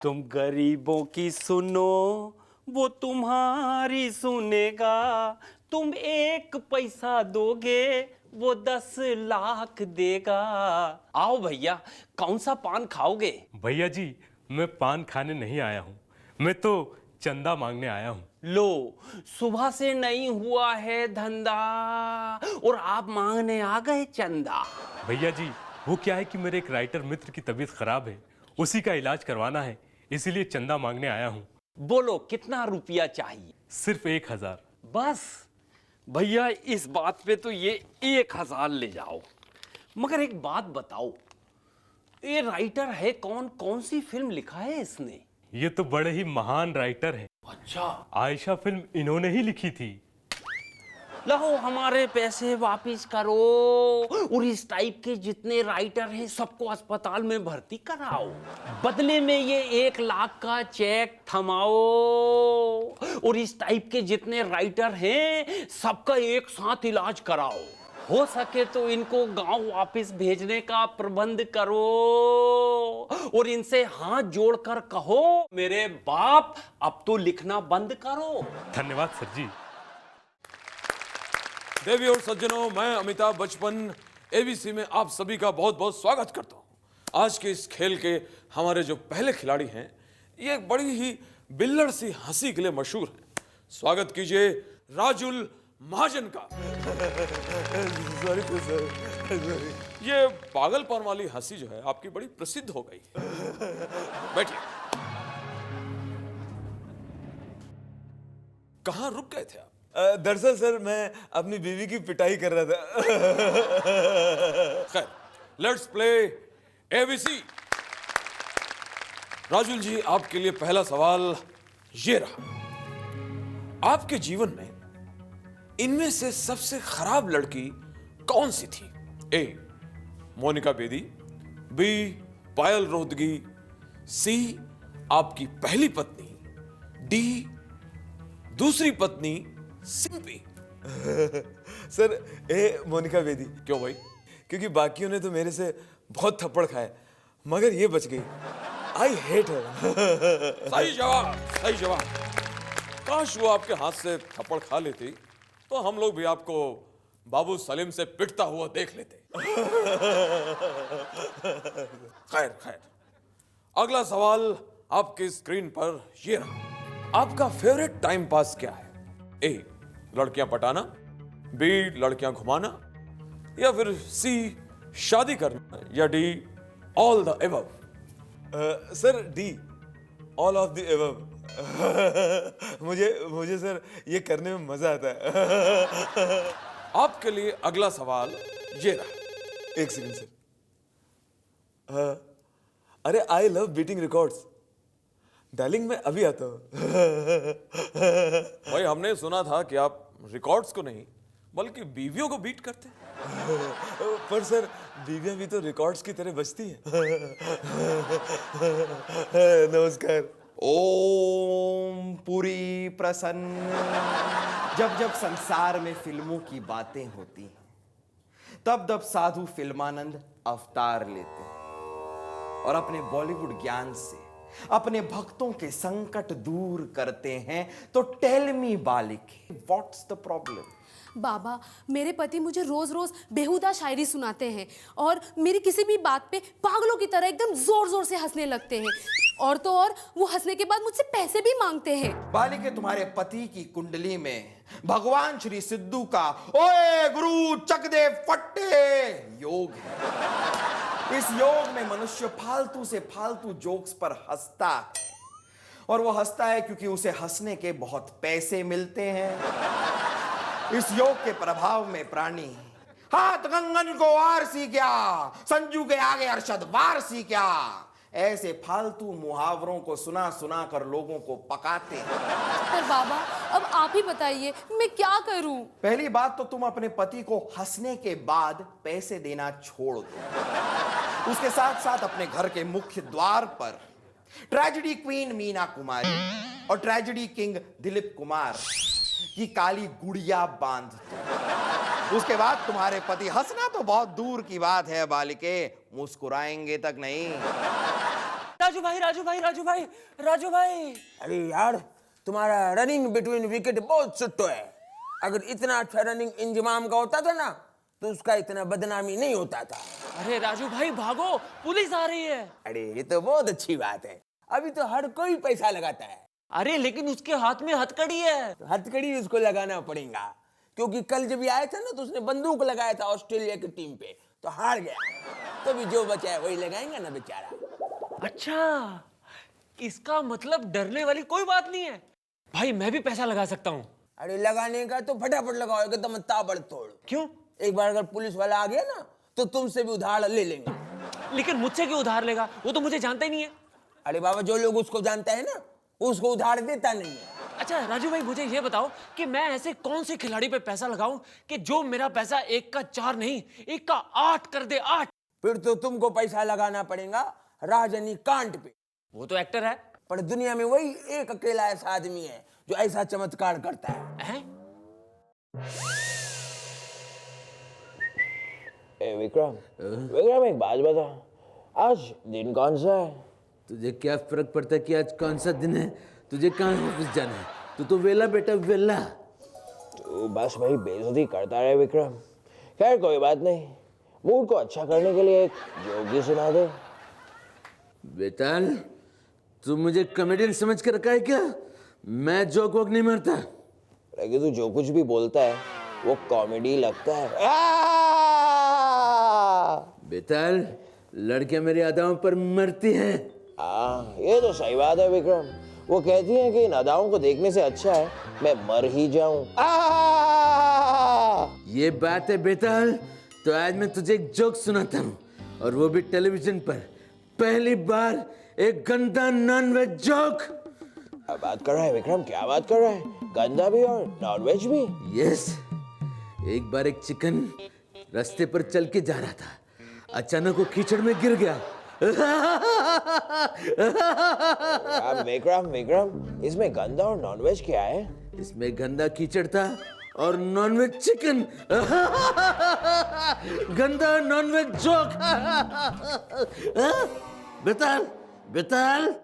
तुम गरीबों की सुनो, वो तुम्हारी सुनेगा। तुम 1 पैसा दोगे, वो 10 लाख देगा। आओ भैया, कौन सा पान खाओगे? भैया जी, मैं पान खाने नहीं आया हूँ, मैं तो चंदा मांगने आया हूँ। लो, सुबह से नहीं हुआ है धंधा और आप मांगने आ गए चंदा। भैया जी, वो क्या है कि मेरे एक राइटर मित्र की तबीयत खराब है, उसी का इलाज करवाना है, इसीलिए चंदा मांगने आया हूँ। बोलो कितना रुपया चाहिए? सिर्फ 1000। बस भैया, इस बात पे तो ये 1000 ले जाओ। मगर एक बात बताओ, ये राइटर है कौन? कौन सी फिल्म लिखा है इसने? ये तो बड़े ही महान राइटर हैं। अच्छा, आयशा फिल्म इन्होंने ही लिखी थी। लो हमारे पैसे वापिस करो और इस टाइप के जितने राइटर हैं सबको अस्पताल में भर्ती कराओ। बदले में ये 1 लाख का चेक थमाओ और इस टाइप के जितने राइटर हैं सबका एक साथ इलाज कराओ। हो सके तो इनको गांव वापस भेजने का प्रबंध करो और इनसे हाथ जोड़कर कहो, मेरे बाप अब तो लिखना बंद करो। धन्यवाद सर जी। देवी और सज्जनों, मैं अमिताभ बच्चन एबीसी में आप सभी का बहुत बहुत स्वागत करता हूं। आज के इस खेल के हमारे जो पहले खिलाड़ी हैं, ये एक बड़ी ही बिल्लड़ सी हंसी के लिए मशहूर है। स्वागत कीजिए राजुल महाजन का। ये पागलपन वाली हंसी जो है आपकी बड़ी प्रसिद्ध हो गई। बैठिए। कहां रुक गए थे आप? दरअसल सर, मैं अपनी बीवी की पिटाई कर रहा था। खैर, लेट्स प्ले एबीसी। राजुल जी, आपके लिए पहला सवाल ये रहा। आपके जीवन में इनमें से सबसे खराब लड़की कौन सी थी? ए, मोनिका बेदी। बी, पायल रोहतगी। सी, आपकी पहली पत्नी। डी, दूसरी पत्नी सिंपी। सर, ए मोनिका बेदी। क्यों भाई? क्योंकि बाकियों ने तो मेरे से बहुत थप्पड़ खाए, मगर ये बच गई। I hate her. सही जवाब, सही जवाब। काश वो आपके हाथ से थप्पड़ खा लेती तो हम लोग भी आपको बाबू सलीम से पिटता हुआ देख लेते। खैर खैर, अगला सवाल आपकी स्क्रीन पर ये रहा। आपका फेवरेट टाइम पास क्या है? ए, लड़कियां पटाना। बी, लड़कियां घुमाना। या फिर सी, शादी करना। या D, all the above. Sir, D, all of the above. मुझे सर ये करने में मजा आता है। आपके लिए अगला सवाल ये रहा। एक सेकंड सर। अरे, I love beating records. Darling, मैं अभी आता हूँ। भाई, हमने सुना था कि आप रिकॉर्ड्स को नहीं बल्कि बीवियों को बीट करते हैं। पर सर, बीवियां भी तो रिकॉर्ड्स की तरह बजती हैं। नमस्कार। ओम पुरी प्रसन्न। जब जब संसार में फिल्मों की बातें होती हैं, तब तब साधु फिल्मानंद अवतार लेते हैं और अपने बॉलीवुड ज्ञान से अपने भक्तों के संकट दूर करते हैं। तो टेल मी बालिके, व्हाट्स द प्रॉब्लम? बाबा, मेरे पति मुझे रोज रोज बेहुदा शायरी सुनाते हैं और मेरी किसी भी बात पे पागलों की तरह एकदम जोर जोर से हंसने लगते हैं। और तो और वो हंसने के बाद मुझसे पैसे भी मांगते हैं। बालिके, तुम्हारे पति की कुंडली में भगवान श्री सिद्धू का ओए गुरु चक दे फट्टे योग है। इस योग में मनुष्य फालतू से फालतू जोक्स पर हंसता है, और वो हंसता है क्योंकि उसे हंसने के बहुत पैसे मिलते हैं। इस योग के प्रभाव में प्राणी हाथ कंगन को वार सी क्या, संजू के आगे अरशद वार सी क्या, ऐसे फालतू मुहावरों को सुना सुना कर लोगों को पकाते हैं। पर बाबा, अब आप ही बताइए मैं क्या करूं? पहली बात तो तुम अपने पति को हंसने के बाद पैसे देना छोड़ दो। उसके साथ साथ अपने घर के मुख्य द्वार पर ट्रेजेडी क्वीन मीना कुमारी और ट्रेजेडी किंग दिलीप कुमार की काली गुड़िया बांध दो। उसके बाद तुम्हारे पति, हंसना तो बहुत दूर की बात है बालिके, मुस्कुराएंगे तक नहीं। राजू भाई राजू भाई राजू भाई राजू भाई। अरे यार, तुम्हारा रनिंग बिटवीन विकेट बहुत सुट्टो है। अगर इतना अच्छा रनिंग इंजमाम का होता था ना, तो उसका इतना बदनामी नहीं होता था। अरे राजू भाई भागो, पुलिस आ रही है। अरे ये तो बहुत अच्छी बात है। अभी तो हर कोई पैसा लगाता है। अरे लेकिन उसके हाथ में हथकड़ी है। तो हथकड़ी उसको लगाना पड़ेगा, क्योंकि कल जब ये आया था ना, तो उसने बंदूक लगाया था ऑस्ट्रेलिया की टीम पे, तो हार गया। तो भी जो बचा है वही लगाएंगे ना बेचारा। अच्छा, इसका मतलब डरने वाली कोई बात नहीं है। भाई मैं भी पैसा लगा सकता हूँ। अरे लगाने का तो फटाफट लगाओ, एकदम ताबड़तोड़। क्यों? एक बार अगर पुलिस वाला आ गया ना, तो तुमसे भी उधार ले लेंगे। लेकिन मुझसे क्यों उधार लेगा? वो तो मुझे जानता ही नहीं है। अरे बाबा, जो लोग उसको जानता है ना, उसको उधार देता नहीं है। अच्छा राजू भाई, मुझे ये बताओ कि मैं ऐसे कौन से खिलाड़ी पे पैसा लगाऊं कि जो मेरा पैसा 1 का 4 नहीं 1 का 8 कर दे। 8? फिर तो तुमको पैसा लगाना पड़ेगा रजनीकांत पे। वो तो एक्टर है। पर दुनिया में वही एक अकेला ऐसा आदमी है जो ऐसा चमत्कार करता है। हैं? विक्रम, विक्रम एक बात बता, आज दिन कौन सा है? तुझे क्या फर्क पड़ता है कि आज कौन सा दिन है? तुझे कहाँ ऑफिस जाना है? तू तो वेला बेटा, वेला। तू बस भाई बेइज्जती करता रहे विक्रम। खैर कोई बात नहीं, मूड को अच्छा करने के लिए एक जोक ही सुना दे। बेताल, तू मुझे कॉमेडियन समझ कर रखा है क्या? मैं जोक वोक नहीं मारता। लेकिन तू जो कुछ भी बोलता है वो कॉमेडी लगता है। बेताल, लड़कियां मेरी अदाओं पर मरती हैं। ये तो सही बात है विक्रम। वो कहती हैं कि इन अदाओं को देखने से अच्छा है मैं मर ही जाऊं। ये बात है बेताल। तो आज मैं तुझे एक जोक सुनाता हूँ, और वो भी टेलीविजन पर। पहली बार एक गंदा नॉनवेज जोक। क्या बात कर रहा है विक्रम? क्या बात कर रहा है? गंदा भी और नॉनवेज भी? यस। एक बार एक चिकन रास्ते पर चल के जा रहा था। अचानक वो कीचड़ में गिर गया। विक्रम विक्रम, इसमें गंदा और नॉनवेज क्या है? इसमें गंदा कीचड़ था और नॉनवेज चिकन। गंदा नॉनवेज जोक। बेताल, बेताल।